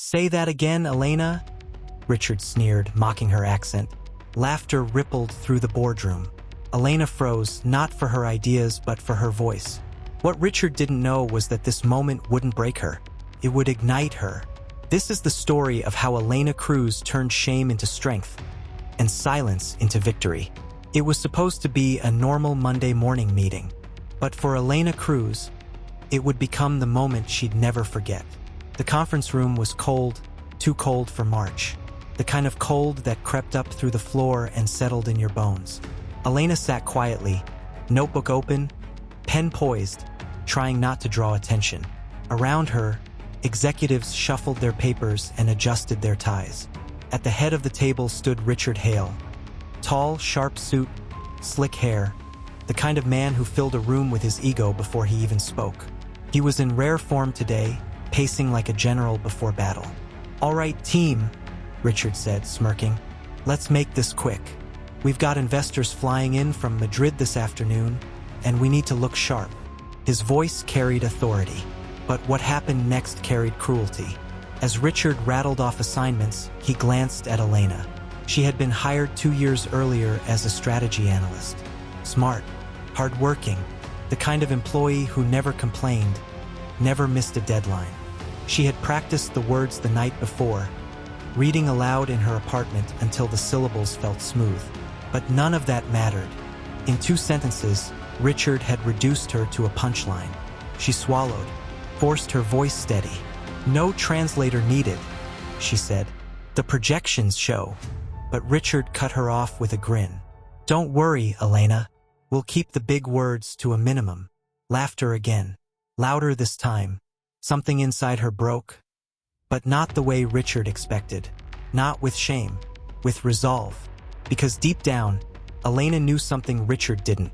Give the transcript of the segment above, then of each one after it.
Say that again, Elena? Richard sneered, mocking her accent. Laughter rippled through the boardroom. Elena froze, not for her ideas, but for her voice. What Richard didn't know was that this moment wouldn't break her. It would ignite her. This is the story of how Elena Cruz turned shame into strength and silence into victory. It was supposed to be a normal Monday morning meeting, but for Elena Cruz, it would become the moment she'd never forget. The conference room was cold, too cold for March. The kind of cold that crept up through the floor and settled in your bones. Elena sat quietly, notebook open, pen poised, trying not to draw attention. Around her, executives shuffled their papers and adjusted their ties. At the head of the table stood Richard Hale. Tall, sharp suit, slick hair, the kind of man who filled a room with his ego before he even spoke. He was in rare form today, pacing like a general before battle. "All right, team," Richard said, smirking. "Let's make this quick. We've got investors flying in from Madrid this afternoon, and we need to look sharp." His voice carried authority, but what happened next carried cruelty. As Richard rattled off assignments, he glanced at Elena. She had been hired 2 years earlier as a strategy analyst. Smart, hardworking, the kind of employee who never complained, never missed a deadline. She had practiced the words the night before, reading aloud in her apartment until the syllables felt smooth. But none of that mattered. In 2 sentences, Richard had reduced her to a punchline. She swallowed, forced her voice steady. "No translator needed," she said. "The projections show." But Richard cut her off with a grin. "Don't worry, Elena. We'll keep the big words to a minimum." Laughter again. Louder this time. Something inside her broke. But not the way Richard expected. Not with shame. With resolve. Because deep down, Elena knew something Richard didn't.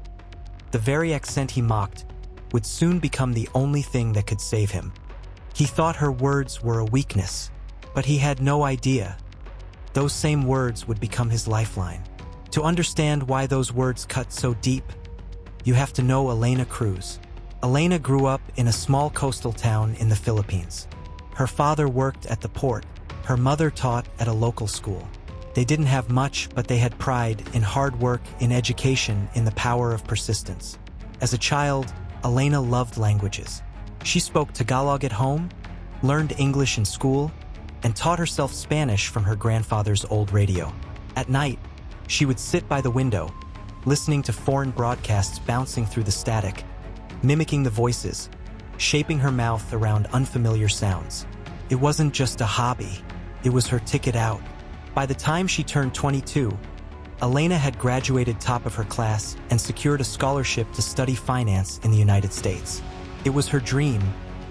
The very accent he mocked would soon become the only thing that could save him. He thought her words were a weakness, but he had no idea. Those same words would become his lifeline. To understand why those words cut so deep, you have to know Elena Cruz. Elena grew up in a small coastal town in the Philippines. Her father worked at the port. Her mother taught at a local school. They didn't have much, but they had pride in hard work, in education, in the power of persistence. As a child, Elena loved languages. She spoke Tagalog at home, learned English in school, and taught herself Spanish from her grandfather's old radio. At night, she would sit by the window, listening to foreign broadcasts bouncing through the static, mimicking the voices, shaping her mouth around unfamiliar sounds. It wasn't just a hobby, it was her ticket out. By the time she turned 22, Elena had graduated top of her class and secured a scholarship to study finance in the United States. It was her dream,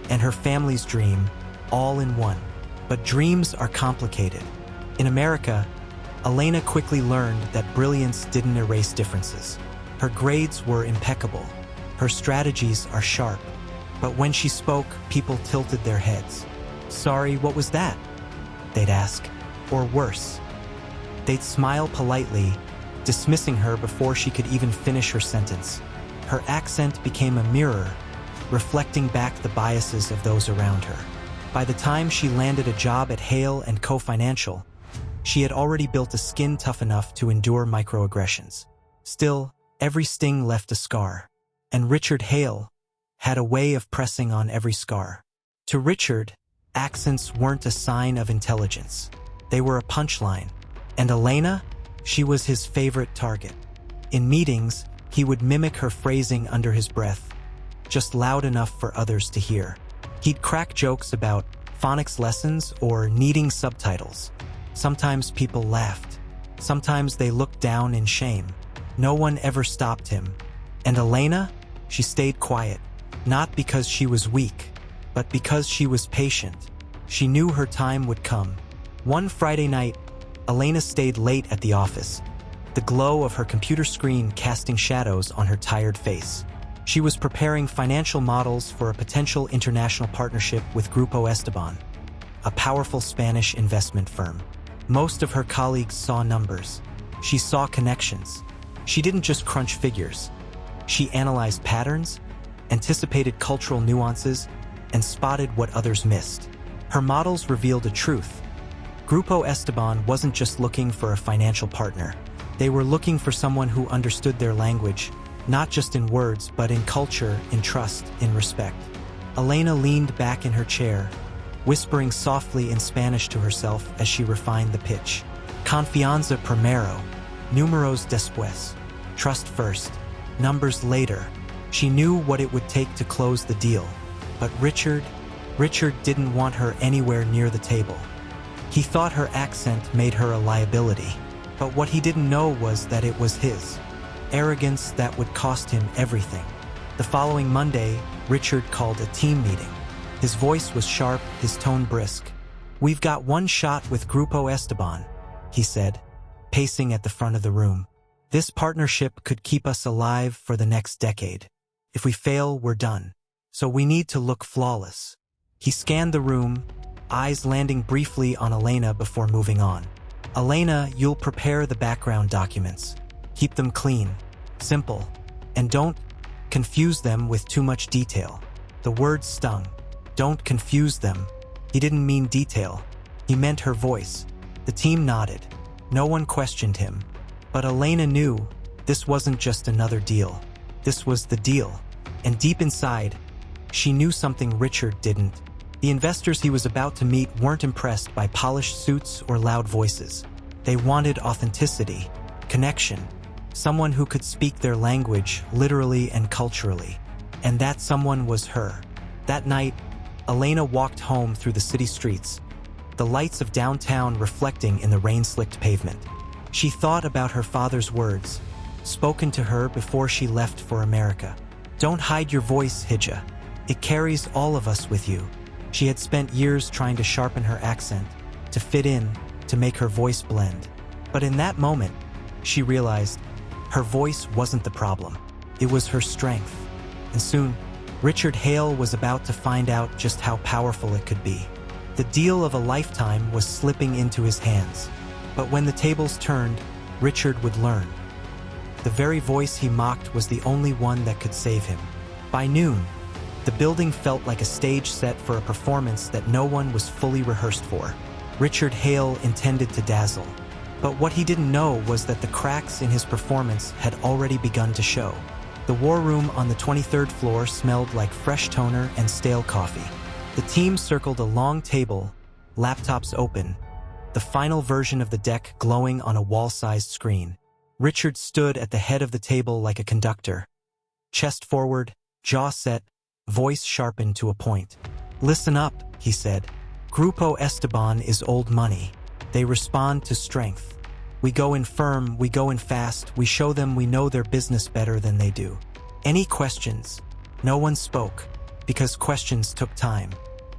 and her family's dream, all in one. But dreams are complicated. In America, Elena quickly learned that brilliance didn't erase differences. Her grades were impeccable. Her strategies are sharp. But when she spoke, people tilted their heads. "Sorry, what was that?" they'd ask. Or worse, they'd smile politely, dismissing her before she could even finish her sentence. Her accent became a mirror, reflecting back the biases of those around her. By the time she landed a job at Hale & Co. Financial, she had already built a skin tough enough to endure microaggressions. Still, every sting left a scar. And Richard Hale had a way of pressing on every scar. To Richard, accents weren't a sign of intelligence. They were a punchline. And Elena? She was his favorite target. In meetings, he would mimic her phrasing under his breath, just loud enough for others to hear. He'd crack jokes about phonics lessons or needing subtitles. Sometimes people laughed. Sometimes they looked down in shame. No one ever stopped him. And Elena? She stayed quiet. Not because she was weak, but because she was patient. She knew her time would come. One Friday night, Elena stayed late at the office, the glow of her computer screen casting shadows on her tired face. She was preparing financial models for a potential international partnership with Grupo Esteban, a powerful Spanish investment firm. Most of her colleagues saw numbers. She saw connections. She didn't just crunch figures. She analyzed patterns, anticipated cultural nuances, and spotted what others missed. Her models revealed a truth. Grupo Esteban wasn't just looking for a financial partner. They were looking for someone who understood their language, not just in words, but in culture, in trust, in respect. Elena leaned back in her chair, whispering softly in Spanish to herself as she refined the pitch. Confianza primero, números después. Trust first, numbers later. She knew what it would take to close the deal. But Richard didn't want her anywhere near the table. He thought her accent made her a liability. But what he didn't know was that it was his arrogance that would cost him everything. The following Monday, Richard called a team meeting. His voice was sharp, his tone brisk. "We've got one shot with Grupo Esteban," he said, pacing at the front of the room. "This partnership could keep us alive for the next decade. If we fail, we're done. So we need to look flawless." He scanned the room, eyes landing briefly on Elena before moving on. "Elena, you'll prepare the background documents. Keep them clean, simple, and don't confuse them with too much detail." The word stung. Don't confuse them. He didn't mean detail. He meant her voice. The team nodded. No one questioned him. But Elena knew this wasn't just another deal. This was the deal. And deep inside, she knew something Richard didn't. The investors he was about to meet weren't impressed by polished suits or loud voices. They wanted authenticity, connection, someone who could speak their language literally and culturally. And that someone was her. That night, Elena walked home through the city streets, the lights of downtown reflecting in the rain-slicked pavement. She thought about her father's words, spoken to her before she left for America. "Don't hide your voice, Hija. It carries all of us with you." She had spent years trying to sharpen her accent, to fit in, to make her voice blend. But in that moment, she realized her voice wasn't the problem. It was her strength. And soon, Richard Hale was about to find out just how powerful it could be. The deal of a lifetime was slipping into his hands. But when the tables turned, Richard would learn. The very voice he mocked was the only one that could save him. By noon, the building felt like a stage set for a performance that no one was fully rehearsed for. Richard Hale intended to dazzle. But what he didn't know was that the cracks in his performance had already begun to show. The war room on the 23rd floor smelled like fresh toner and stale coffee. The team circled a long table, laptops open, the final version of the deck glowing on a wall-sized screen. Richard stood at the head of the table like a conductor. Chest forward, jaw set, voice sharpened to a point. "Listen up," he said. "Grupo Esteban is old money. They respond to strength. We go in firm, we go in fast, we show them we know their business better than they do. Any questions?" No one spoke, because questions took time.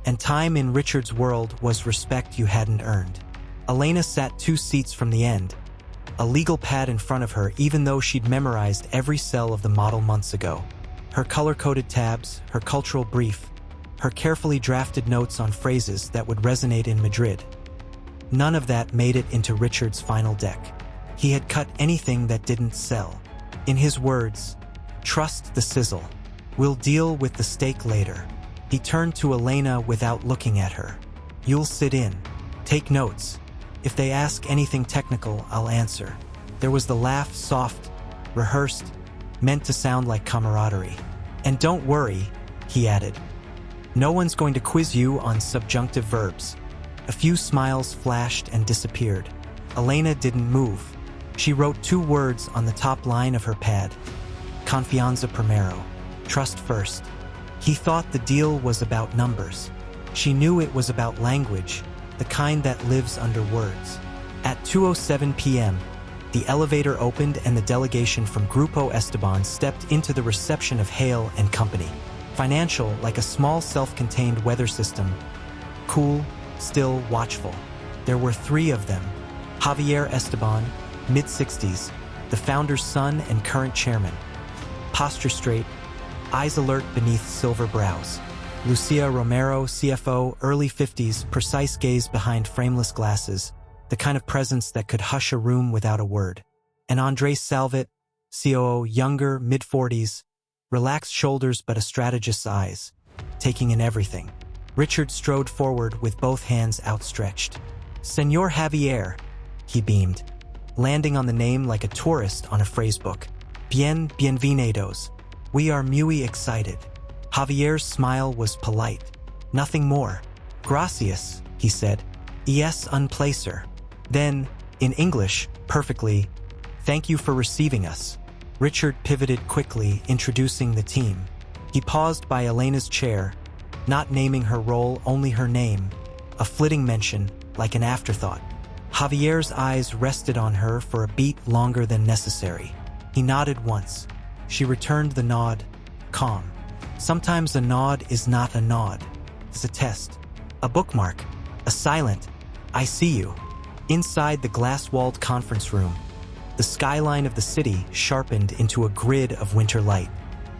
And time in Richard's world was respect you hadn't earned. Elena sat 2 seats from the end, a legal pad in front of her even though she'd memorized every cell of the model months ago. Her color-coded tabs, her cultural brief, her carefully drafted notes on phrases that would resonate in Madrid. None of that made it into Richard's final deck. He had cut anything that didn't sell. In his words, "Trust the sizzle. We'll deal with the steak later." He turned to Elena without looking at her. "You'll sit in. Take notes. If they ask anything technical, I'll answer." There was the laugh, soft, rehearsed, meant to sound like camaraderie. "And don't worry," he added. "No one's going to quiz you on subjunctive verbs." A few smiles flashed and disappeared. Elena didn't move. She wrote 2 words on the top line of her pad. Confianza primero. Trust first. He thought the deal was about numbers. She knew it was about language, the kind that lives under words. At 2:07 p.m., the elevator opened and the delegation from Grupo Esteban stepped into the reception of Hale and Company. Financial, like a small self-contained weather system. Cool, still, watchful. There were 3 of them. Javier Esteban, mid-60s, the founder's son and current chairman. Posture straight, eyes alert beneath silver brows. Lucia Romero, CFO, early 50s, precise gaze behind frameless glasses, the kind of presence that could hush a room without a word. And Andres Salvat, COO, younger, mid-40s, relaxed shoulders but a strategist's eyes, taking in everything. Richard strode forward with both hands outstretched. Señor Javier, he beamed, landing on the name like a tourist on a phrasebook. Bienvenidos. We are muy excited. Javier's smile was polite. Nothing more. Gracias, he said. Es un placer. Then, in English, perfectly, thank you for receiving us. Richard pivoted quickly, introducing the team. He paused by Elena's chair, not naming her role, only her name, a flitting mention, like an afterthought. Javier's eyes rested on her for a beat longer than necessary. He nodded once. She returned the nod, calm. Sometimes a nod is not a nod. It's a test. A bookmark. A silent, I see you. Inside the glass-walled conference room, the skyline of the city sharpened into a grid of winter light.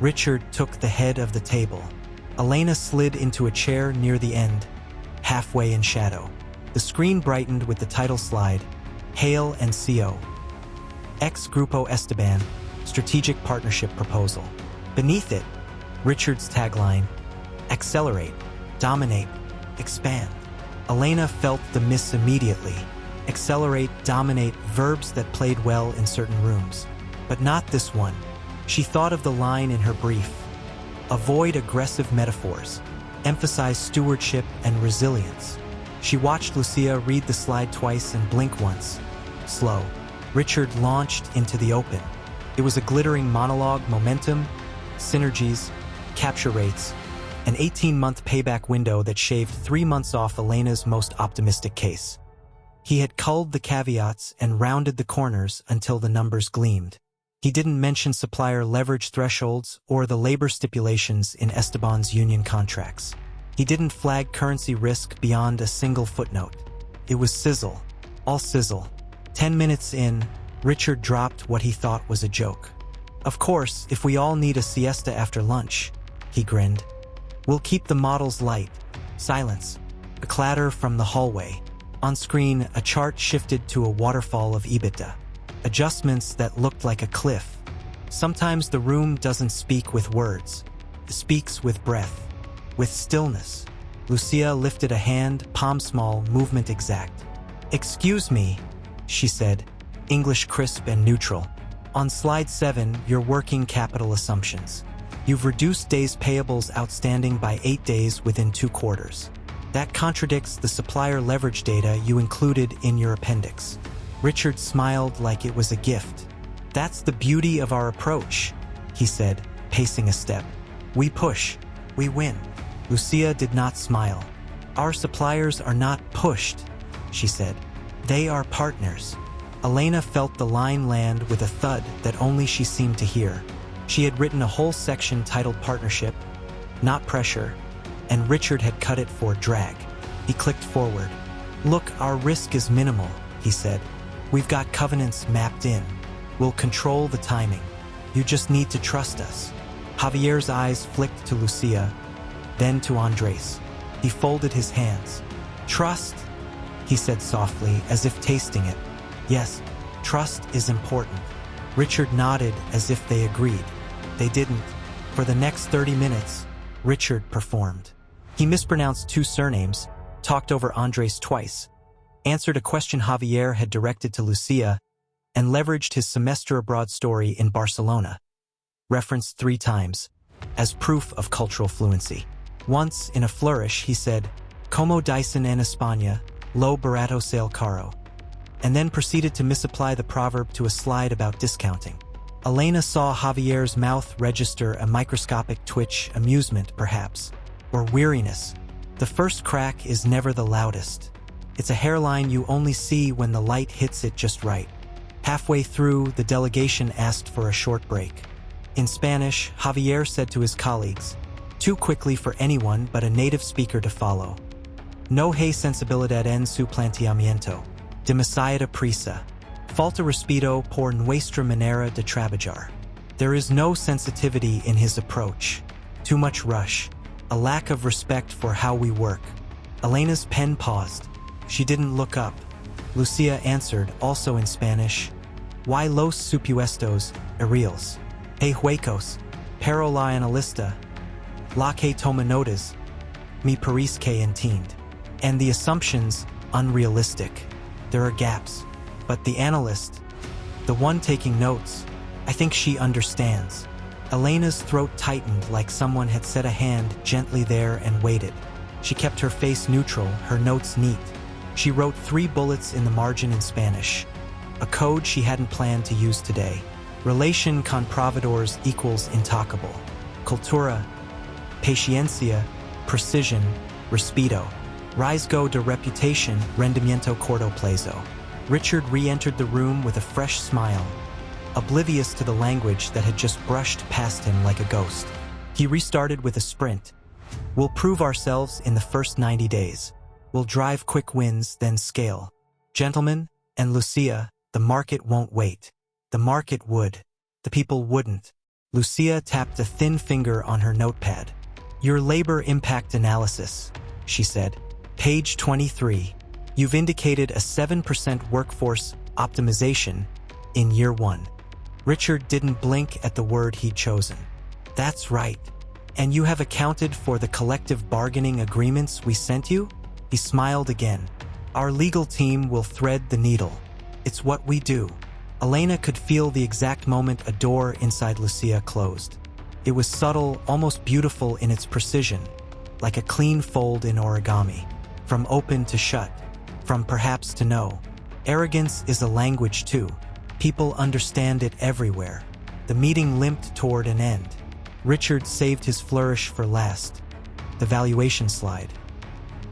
Richard took the head of the table. Elena slid into a chair near the end, halfway in shadow. The screen brightened with the title slide, Hail and CO. Ex Grupo Esteban, Strategic Partnership Proposal. Beneath it, Richard's tagline, Accelerate, Dominate, Expand. Elena felt the miss immediately. Accelerate, dominate, verbs that played well in certain rooms. But not this one. She thought of the line in her brief. Avoid aggressive metaphors. Emphasize stewardship and resilience. She watched Lucia read the slide twice and blink once. Slow. Richard launched into the open. It was a glittering monologue: momentum, synergies, capture rates, an 18-month payback window that shaved 3 months off Elena's most optimistic case. He had culled the caveats and rounded the corners until the numbers gleamed. He didn't mention supplier leverage thresholds or the labor stipulations in Esteban's union contracts. He didn't flag currency risk beyond a single footnote. It was sizzle, all sizzle. 10 minutes in, Richard dropped what he thought was a joke. Of course, if we all need a siesta after lunch, he grinned. We'll keep the models light. Silence. A clatter from the hallway. On screen, a chart shifted to a waterfall of EBITDA. Adjustments that looked like a cliff. Sometimes the room doesn't speak with words. It speaks with breath. With stillness. Lucia lifted a hand, palm small, movement exact. Excuse me, she said, English crisp and neutral. On slide 7, your working capital assumptions. You've reduced days payables outstanding by 8 days within 2 quarters. That contradicts the supplier leverage data you included in your appendix. Richard smiled like it was a gift. That's the beauty of our approach, he said, pacing a step. We push. We win. Lucia did not smile. Our suppliers are not pushed, she said. They are partners. Elena felt the line land with a thud that only she seemed to hear. She had written a whole section titled Partnership, not Pressure, and Richard had cut it for drag. He clicked forward. Look, our risk is minimal, he said. We've got covenants mapped in. We'll control the timing. You just need to trust us. Javier's eyes flicked to Lucia, then to Andres. He folded his hands. Trust, he said softly, as if tasting it. Yes, trust is important. Richard nodded as if they agreed. They didn't. For the next 30 minutes, Richard performed. He mispronounced 2 surnames, talked over Andres twice, answered a question Javier had directed to Lucia, and leveraged his semester abroad story in Barcelona, referenced 3 times, as proof of cultural fluency. Once, in a flourish, he said, Como dicen en España, lo barato sale caro, and then proceeded to misapply the proverb to a slide about discounting. Elena saw Javier's mouth register a microscopic twitch, amusement perhaps, or weariness. The first crack is never the loudest. It's a hairline you only see when the light hits it just right. Halfway through, the delegation asked for a short break. In Spanish, Javier said to his colleagues, too quickly for anyone but a native speaker to follow. No hay sensibilidad en su planteamiento. Demasiada prisa. Falta respeto por nuestra manera de trabajar. There is no sensitivity in his approach. Too much rush. A lack of respect for how we work. Elena's pen paused. She didn't look up. Lucia answered, also in Spanish, ¿Why los supuestos, irreals? Hey huecos, pero la analista, la que toma notas, me parisque entend. And the assumptions, unrealistic. There are gaps. But the analyst, the one taking notes, I think she understands. Elena's throat tightened like someone had set a hand gently there and waited. She kept her face neutral, her notes neat. She wrote 3 bullets in the margin in Spanish. A code she hadn't planned to use today. Relation con proveedores equals intocable. Cultura, paciencia, precision, respeto. Riesgo de reputación, rendimiento corto plazo. Richard re-entered the room with a fresh smile, oblivious to the language that had just brushed past him like a ghost. He restarted with a sprint. We'll prove ourselves in the first 90 days. We'll drive quick wins, then scale. Gentlemen, and Lucia, the market won't wait. The market would. The people wouldn't. Lucia tapped a thin finger on her notepad. Your labor impact analysis, she said. Page 23. You've indicated a 7% workforce optimization in year 1. Richard didn't blink at the word he'd chosen. That's right. And you have accounted for the collective bargaining agreements we sent you? He smiled again. Our legal team will thread the needle. It's what we do. Elena could feel the exact moment a door inside Lucia closed. It was subtle, almost beautiful in its precision, like a clean fold in origami. From open to shut, from perhaps to no. Arrogance is a language too. People understand it everywhere. The meeting limped toward an end. Richard saved his flourish for last. The valuation slide.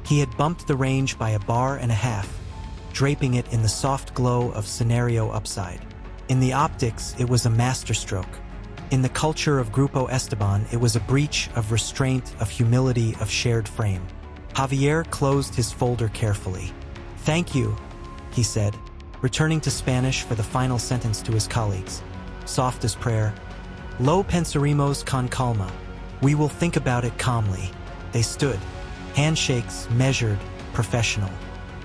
He had bumped the range by a bar and a half, draping it in the soft glow of scenario upside. In the optics, it was a masterstroke. In the culture of Grupo Esteban, it was a breach of restraint, of humility, of shared frame. Javier closed his folder carefully. Thank you, he said, returning to Spanish for the final sentence to his colleagues. Soft as prayer. Lo pensaremos con calma. We will think about it calmly. They stood. Handshakes, measured, professional.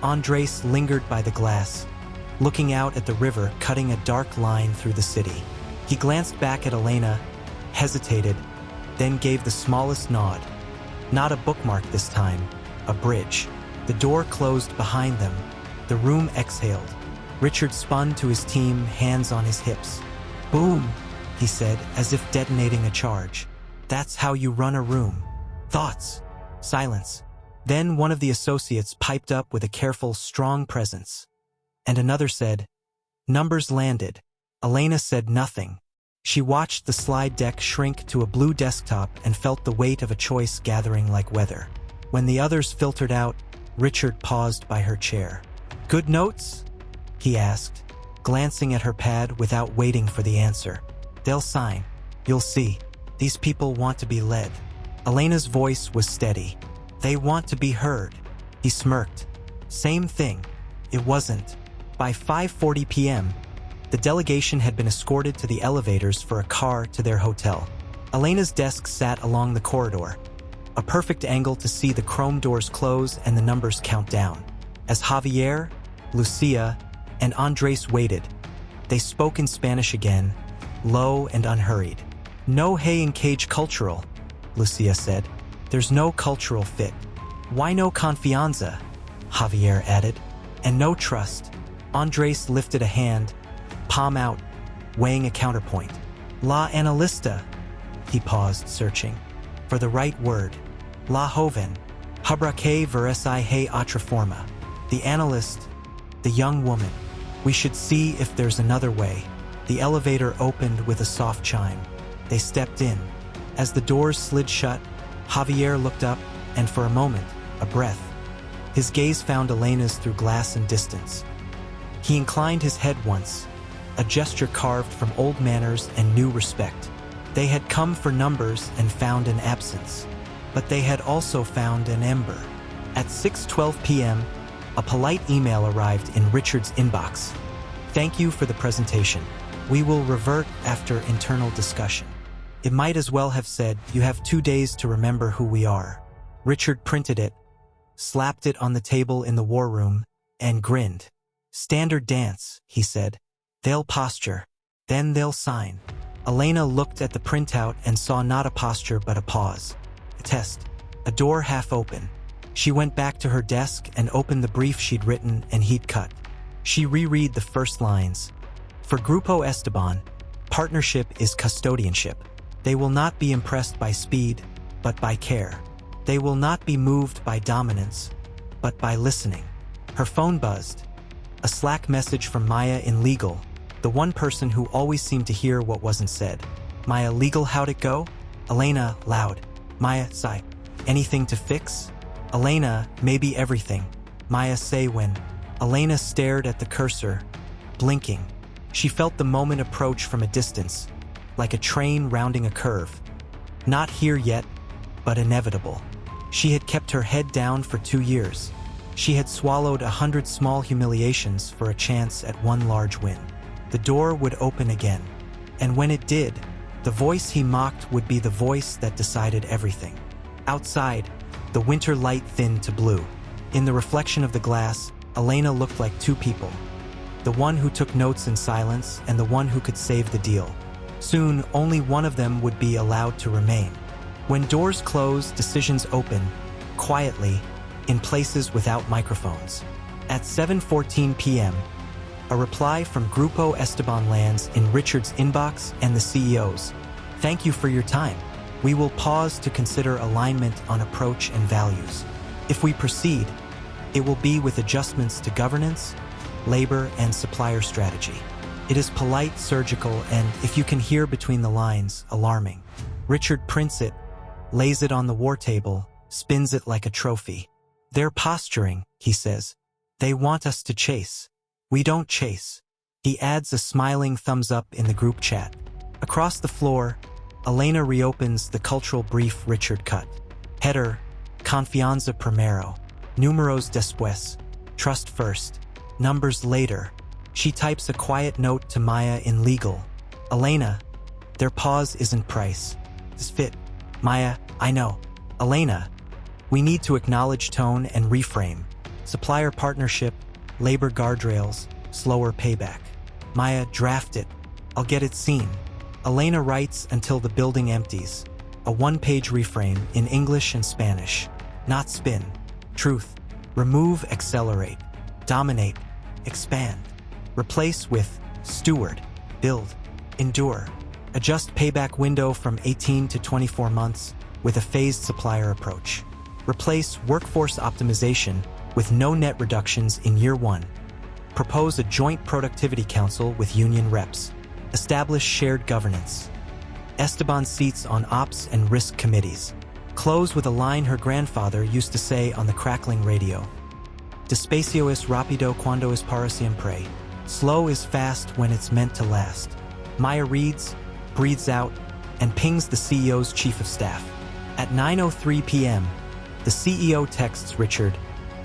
Andres lingered by the glass, looking out at the river cutting a dark line through the city. He glanced back at Elena, hesitated, then gave the smallest nod. Not a bookmark this time, a bridge. The door closed behind them. The room exhaled. Richard spun to his team, hands on his hips. Boom, he said, as if detonating a charge. That's how you run a room. Thoughts. Silence. Then one of the associates piped up with a careful, strong presence. And another said, numbers landed. Elena said nothing. She watched the slide deck shrink to a blue desktop and felt the weight of a choice gathering like weather. When the others filtered out, Richard paused by her chair. Good notes? He asked, glancing at her pad without waiting for the answer. They'll sign. You'll see. These people want to be led. Elena's voice was steady. They want to be heard. He smirked. Same thing. It wasn't. By 5:40 p.m., the delegation had been escorted to the elevators for a car to their hotel. Elena's desk sat along the corridor, a perfect angle to see the chrome doors close and the numbers count down. As Javier, Lucia, and Andres waited, they spoke in Spanish again, low and unhurried. No hay in cage cultural, Lucia said. There's no cultural fit. Why no confianza? Javier added. And no trust. Andres lifted a hand, palm out, weighing a counterpoint. La analista. He paused, searching for the right word. La joven. Habrá que ver si hay otra forma. The analyst, the young woman. We should see if there's another way. The elevator opened with a soft chime. They stepped in. As the doors slid shut, Javier looked up, and for a moment, a breath. His gaze found Elena's through glass and distance. He inclined his head once, a gesture carved from old manners and new respect. They had come for numbers and found an absence. But they had also found an ember. At 6:12 p.m., a polite email arrived in Richard's inbox. Thank you for the presentation. We will revert after internal discussion. It might as well have said, you have 2 days to remember who we are. Richard printed it, slapped it on the table in the war room, and grinned. Standard dance, he said. They'll posture. Then they'll sign. Elena looked at the printout and saw not a posture but a pause. A test. a door half open. She went back to her desk and opened the brief she'd written and he'd cut. She reread the first lines. For Grupo Esteban, partnership is custodianship. They will not be impressed by speed, but by care. They will not be moved by dominance, but by listening. Her phone buzzed. A Slack message from Maya in legal, the one person who always seemed to hear what wasn't said. Maya, legal, how'd it go? Elena, loud. Maya, sigh. Anything to fix? Elena, maybe everything. Maya, say when. Elena stared at the cursor, blinking. She felt the moment approach from a distance, like a train rounding a curve. Not here yet, but inevitable. She had kept her head down for 2 years. She had swallowed 100 small humiliations for a chance at one large win. The door would open again. And when it did, the voice he mocked would be the voice that decided everything. Outside, the winter light thinned to blue. In the reflection of the glass, Elena looked like two people. The one who took notes in silence and the one who could save the deal. Soon, only one of them would be allowed to remain. When doors close, decisions open, quietly, in places without microphones. At 7:14 p.m., a reply from Grupo Esteban lands in Richard's inbox and the CEO's. Thank you for your time. We will pause to consider alignment on approach and values. If we proceed, it will be with adjustments to governance, labor, and supplier strategy. It is polite, surgical, and, if you can hear between the lines, alarming. Richard prints it, lays it on the war table, spins it like a trophy. They're posturing, he says. They want us to chase. We don't chase. He adds a smiling thumbs up in the group chat. Across the floor, Elena reopens the cultural brief Richard cut. Header, confianza primero. Números después. Trust first. Numbers later. She types a quiet note to Maya in legal. Elena, their pause isn't price. It's fit. Maya, I know. Elena, we need to acknowledge tone and reframe. Supplier partnership, labor guardrails, slower payback. Maya, draft it. I'll get it seen. Elena writes until the building empties. A one-page reframe in English and Spanish. Not spin. Truth. Remove, accelerate. Dominate. Expand. Replace with steward. Build. Endure. Adjust payback window from 18 to 24 months with a phased supplier approach. Replace workforce optimization with no net reductions in year 1. Propose a joint productivity council with union reps. Establish shared governance. Esteban seats on ops and risk committees. Close with a line her grandfather used to say on the crackling radio. Despacio es rápido cuando es para siempre. Slow is fast when it's meant to last. Maya reads, breathes out, and pings the CEO's chief of staff. At 9:03 p.m., the CEO texts Richard,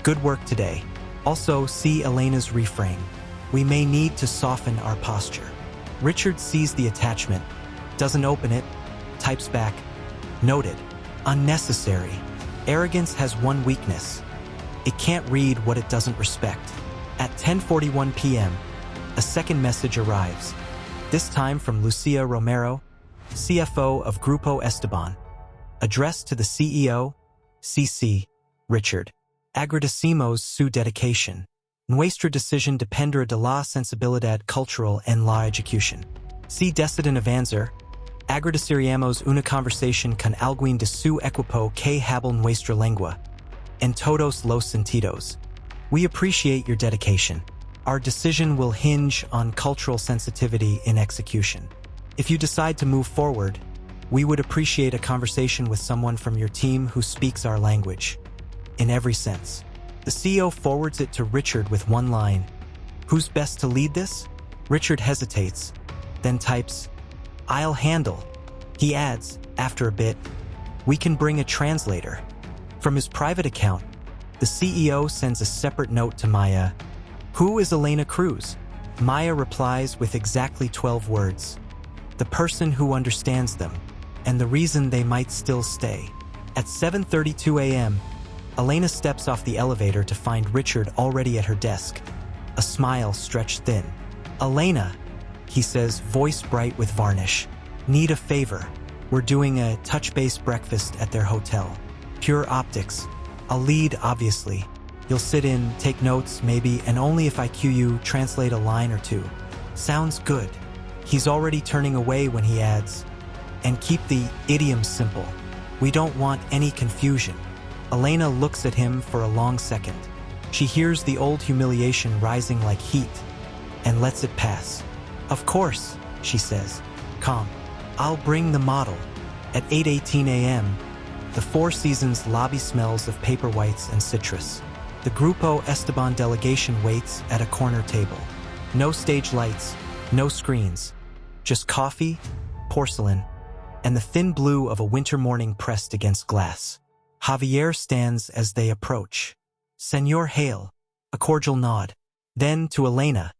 "Good work today. Also, see Elena's reframe. We may need to soften our posture." Richard sees the attachment, doesn't open it, types back, "Noted. Unnecessary. Arrogance has one weakness. It can't read what it doesn't respect." At 10:41 p.m., a second message arrives, this time from Lucia Romero, CFO of Grupo Esteban. Addressed to the CEO, CC, Richard. Agradecimos su dedicación. Nuestra decisión dependrá de la sensibilidad cultural en la ejecución. Si deciden avanzar, agradeceríamos una conversación con alguien de su equipo que habla nuestra lengua, en todos los sentidos. We appreciate your dedication. Our decision will hinge on cultural sensitivity in execution. If you decide to move forward, we would appreciate a conversation with someone from your team who speaks our language. In every sense. The CEO forwards it to Richard with one line. Who's best to lead this? Richard hesitates, then types, "I'll handle." He adds, after a bit, "We can bring a translator." From his private account, the CEO sends a separate note to Maya. Who is Elena Cruz? Maya replies with exactly 12 words. The person who understands them, and the reason they might still stay. At 7:32 a.m., Elena steps off the elevator to find Richard already at her desk, a smile stretched thin. "Elena," he says, voice bright with varnish. "Need a favor. We're doing a touch-base breakfast at their hotel. Pure optics. I'll lead, obviously. You'll sit in, take notes, maybe, and only if I cue you, translate a line or two. Sounds good. He's already turning away when he adds, and keep the idioms simple. We don't want any confusion. Elena looks at him for a long second. She hears the old humiliation rising like heat, and lets it pass. Of course, she says, calm. I'll bring the model. At 8:18 a.m., the Four Seasons lobby smells of paper whites and citrus. The Grupo Esteban delegation waits at a corner table. No stage lights, no screens. Just coffee, porcelain, and the thin blue of a winter morning pressed against glass. Javier stands as they approach. Senor Hale, a cordial nod. Then to Elena,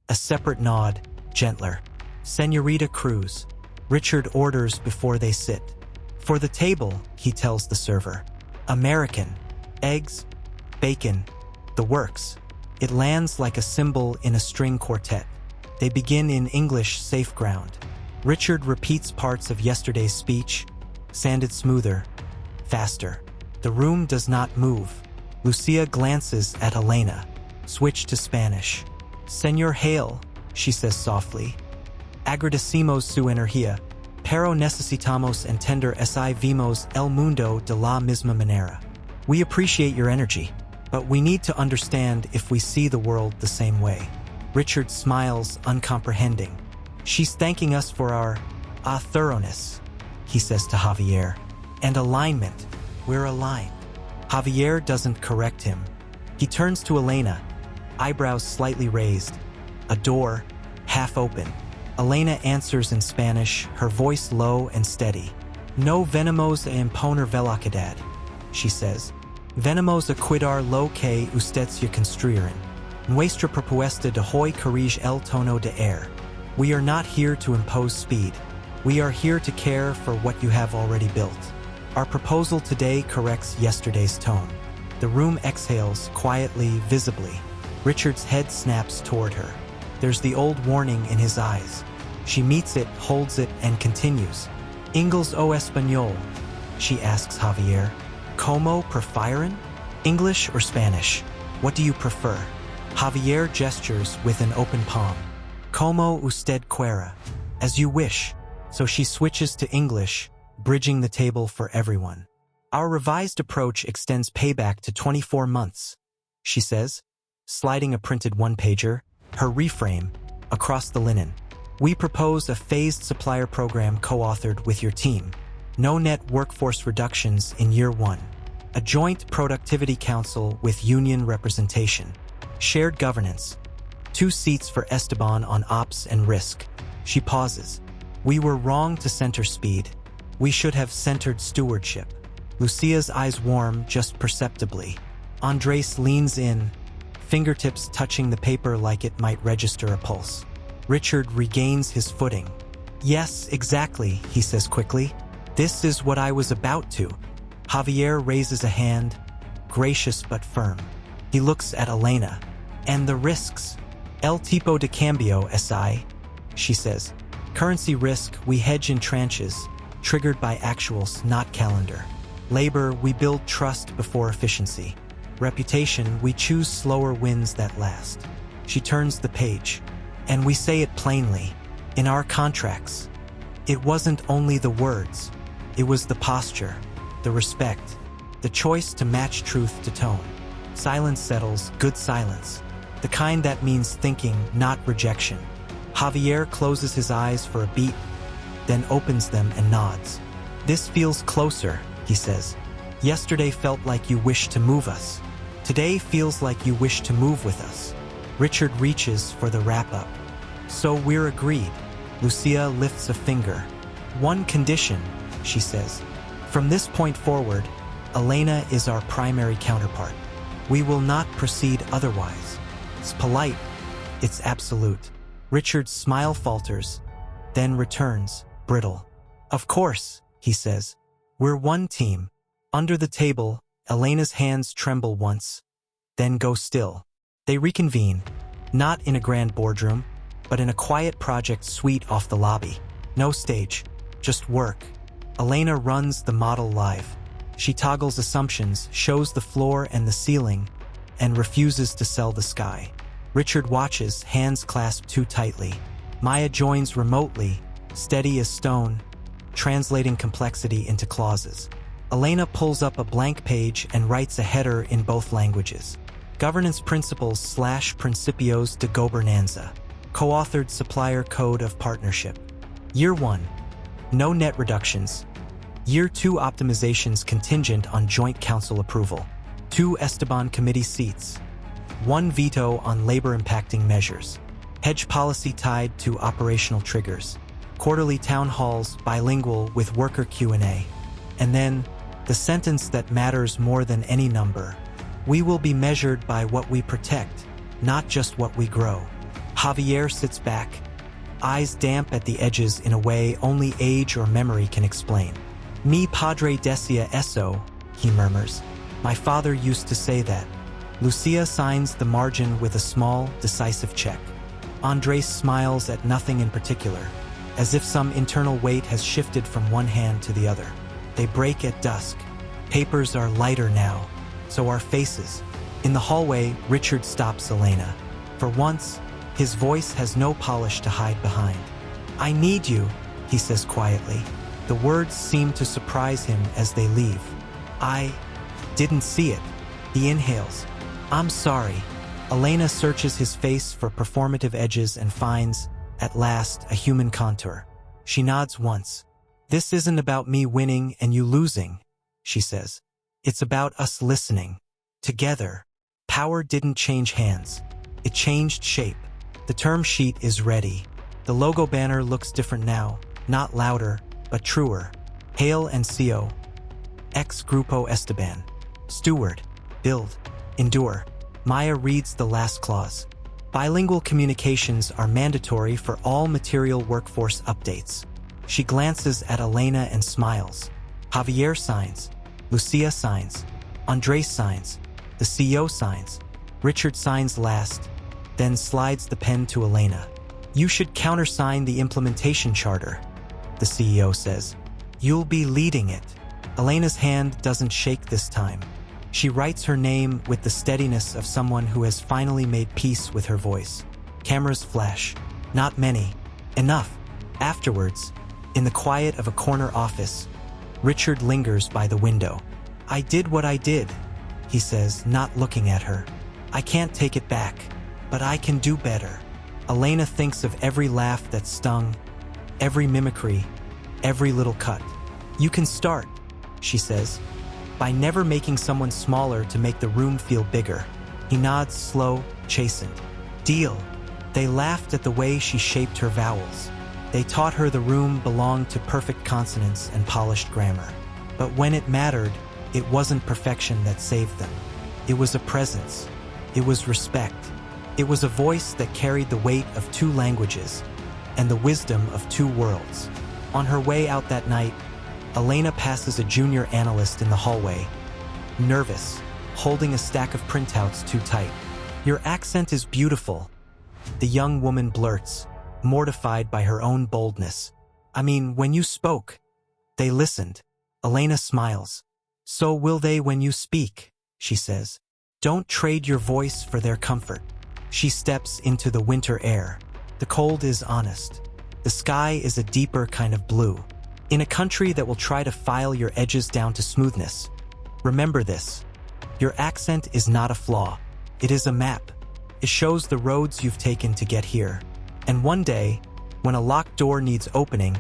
a separate nod, gentler. Senorita Cruz. Richard orders before they sit. For the table, he tells the server. American. Eggs, bacon, the works. It lands like a cymbal in a string quartet. They begin in English safe ground. Richard repeats parts of yesterday's speech, sounded smoother, faster. The room does not move. Lucia glances at Elena. Switch to Spanish. Senor Hale, she says softly. Agradecemos su energía, pero necesitamos entender si vimos el mundo de la misma manera. We appreciate your energy, but we need to understand if we see the world the same way. Richard smiles, uncomprehending. She's thanking us for our thoroughness, he says to Javier. And alignment. We're aligned. Javier doesn't correct him. He turns to Elena, eyebrows slightly raised. A door, half open. Elena answers in Spanish, her voice low and steady. No venimos a imponer velocidad, she says. Venimos a cuidar lo que ustedes construyeron. Nuestra propuesta de hoy corrige el tono de air. We are not here to impose speed. We are here to care for what you have already built. Our proposal today corrects yesterday's tone. The room exhales, quietly, visibly. Richard's head snaps toward her. There's the old warning in his eyes. She meets it, holds it, and continues. Inglés o español? She asks Javier. Como prefieren? English or Spanish? What do you prefer? Javier gestures with an open palm. Como usted quiera. As you wish. So she switches to English, bridging the table for everyone. Our revised approach extends payback to 24 months, she says, sliding a printed one-pager, her reframe, across the linen. We propose a phased supplier program co-authored with your team. No net workforce reductions in year one. A joint productivity council with union representation. Shared governance. 2 seats for Esteban on ops and risk. She pauses. We were wrong to center speed. We should have centered stewardship. Lucia's eyes warm just perceptibly. Andres leans in, fingertips touching the paper like it might register a pulse. Richard regains his footing. Yes, exactly, he says quickly. This is what I was about to. Javier raises a hand, gracious but firm. He looks at Elena. And the risks. El tipo de cambio, SI, she says. Currency risk, we hedge in tranches, triggered by actuals, not calendar. Labor, we build trust before efficiency. Reputation, we choose slower wins that last. She turns the page. And we say it plainly. In our contracts. It wasn't only the words. It was the posture, the respect, the choice to match truth to tone. Silence settles, good silence. The kind that means thinking, not rejection. Javier closes his eyes for a beat, then opens them and nods. This feels closer, he says. Yesterday felt like you wished to move us. Today feels like you wish to move with us. Richard reaches for the wrap-up. So we're agreed. Lucia lifts a finger. One condition, she says. From this point forward, Elena is our primary counterpart. We will not proceed otherwise. It's polite. It's absolute. Richard's smile falters, then returns, brittle. Of course, he says. We're one team. Under the table, Elena's hands tremble once, then go still. They reconvene, not in a grand boardroom, but in a quiet project suite off the lobby. No stage, just work. Elena runs the model live. She toggles assumptions, shows the floor and the ceiling, and refuses to sell the sky. Richard watches, hands clasped too tightly. Maya joins remotely, steady as stone, translating complexity into clauses. Elena pulls up a blank page and writes a header in both languages. Governance Principles / Principios de Gobernanza. Co-authored Supplier Code of Partnership. Year 1. No net reductions. Year 2 optimizations contingent on joint council approval. 2 Esteban committee seats. 1 veto on labor-impacting measures. Hedge policy tied to operational triggers. Quarterly town halls, bilingual with worker Q&A. And then, the sentence that matters more than any number. We will be measured by what we protect, not just what we grow. Javier sits back, eyes damp at the edges in a way only age or memory can explain. Mi padre decía eso, he murmurs. My father used to say that. Lucia signs the margin with a small, decisive check. Andres smiles at nothing in particular, as if some internal weight has shifted from one hand to the other. They break at dusk. Papers are lighter now, so are faces. In the hallway, Richard stops Elena. For once, his voice has no polish to hide behind. I need you, he says quietly. The words seem to surprise him as they leave. I didn't see it. He inhales. I'm sorry. Elena searches his face for performative edges and finds, at last, a human contour. She nods once. This isn't about me winning and you losing, she says. It's about us listening. Together. Power didn't change hands. It changed shape. The term sheet is ready. The logo banner looks different now, not louder, but truer. Hail and CO. Ex Grupo Esteban. Steward. Build. Endure. Maya reads the last clause. Bilingual communications are mandatory for all material workforce updates. She glances at Elena and smiles. Javier signs. Lucia signs. Andres signs. The CEO signs. Richard signs last, then slides the pen to Elena. You should countersign the implementation charter, the CEO says. You'll be leading it. Elena's hand doesn't shake this time. She writes her name with the steadiness of someone who has finally made peace with her voice. Cameras flash. Not many. Enough. Afterwards, in the quiet of a corner office, Richard lingers by the window. I did what I did, he says, not looking at her. I can't take it back, but I can do better. Elena thinks of every laugh that stung, every mimicry, every little cut. You can start, she says, by never making someone smaller to make the room feel bigger. He nods, slow, chastened. Deal. They laughed at the way she shaped her vowels. They taught her the room belonged to perfect consonants and polished grammar. But when it mattered, it wasn't perfection that saved them. It was a presence. It was respect. It was a voice that carried the weight of 2 languages and the wisdom of 2 worlds. On her way out that night, Elena passes a junior analyst in the hallway, nervous, holding a stack of printouts too tight. Your accent is beautiful, the young woman blurts, mortified by her own boldness. I mean, when you spoke, they listened. Elena smiles. So will they when you speak, she says. Don't trade your voice for their comfort. She steps into the winter air. The cold is honest. The sky is a deeper kind of blue. In a country that will try to file your edges down to smoothness, remember this. Your accent is not a flaw. It is a map. It shows the roads you've taken to get here. And one day, when a locked door needs opening,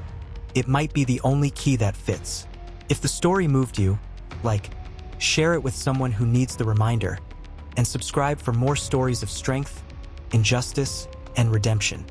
it might be the only key that fits. If the story moved you, share it with someone who needs the reminder, and subscribe for more stories of strength, injustice, and redemption.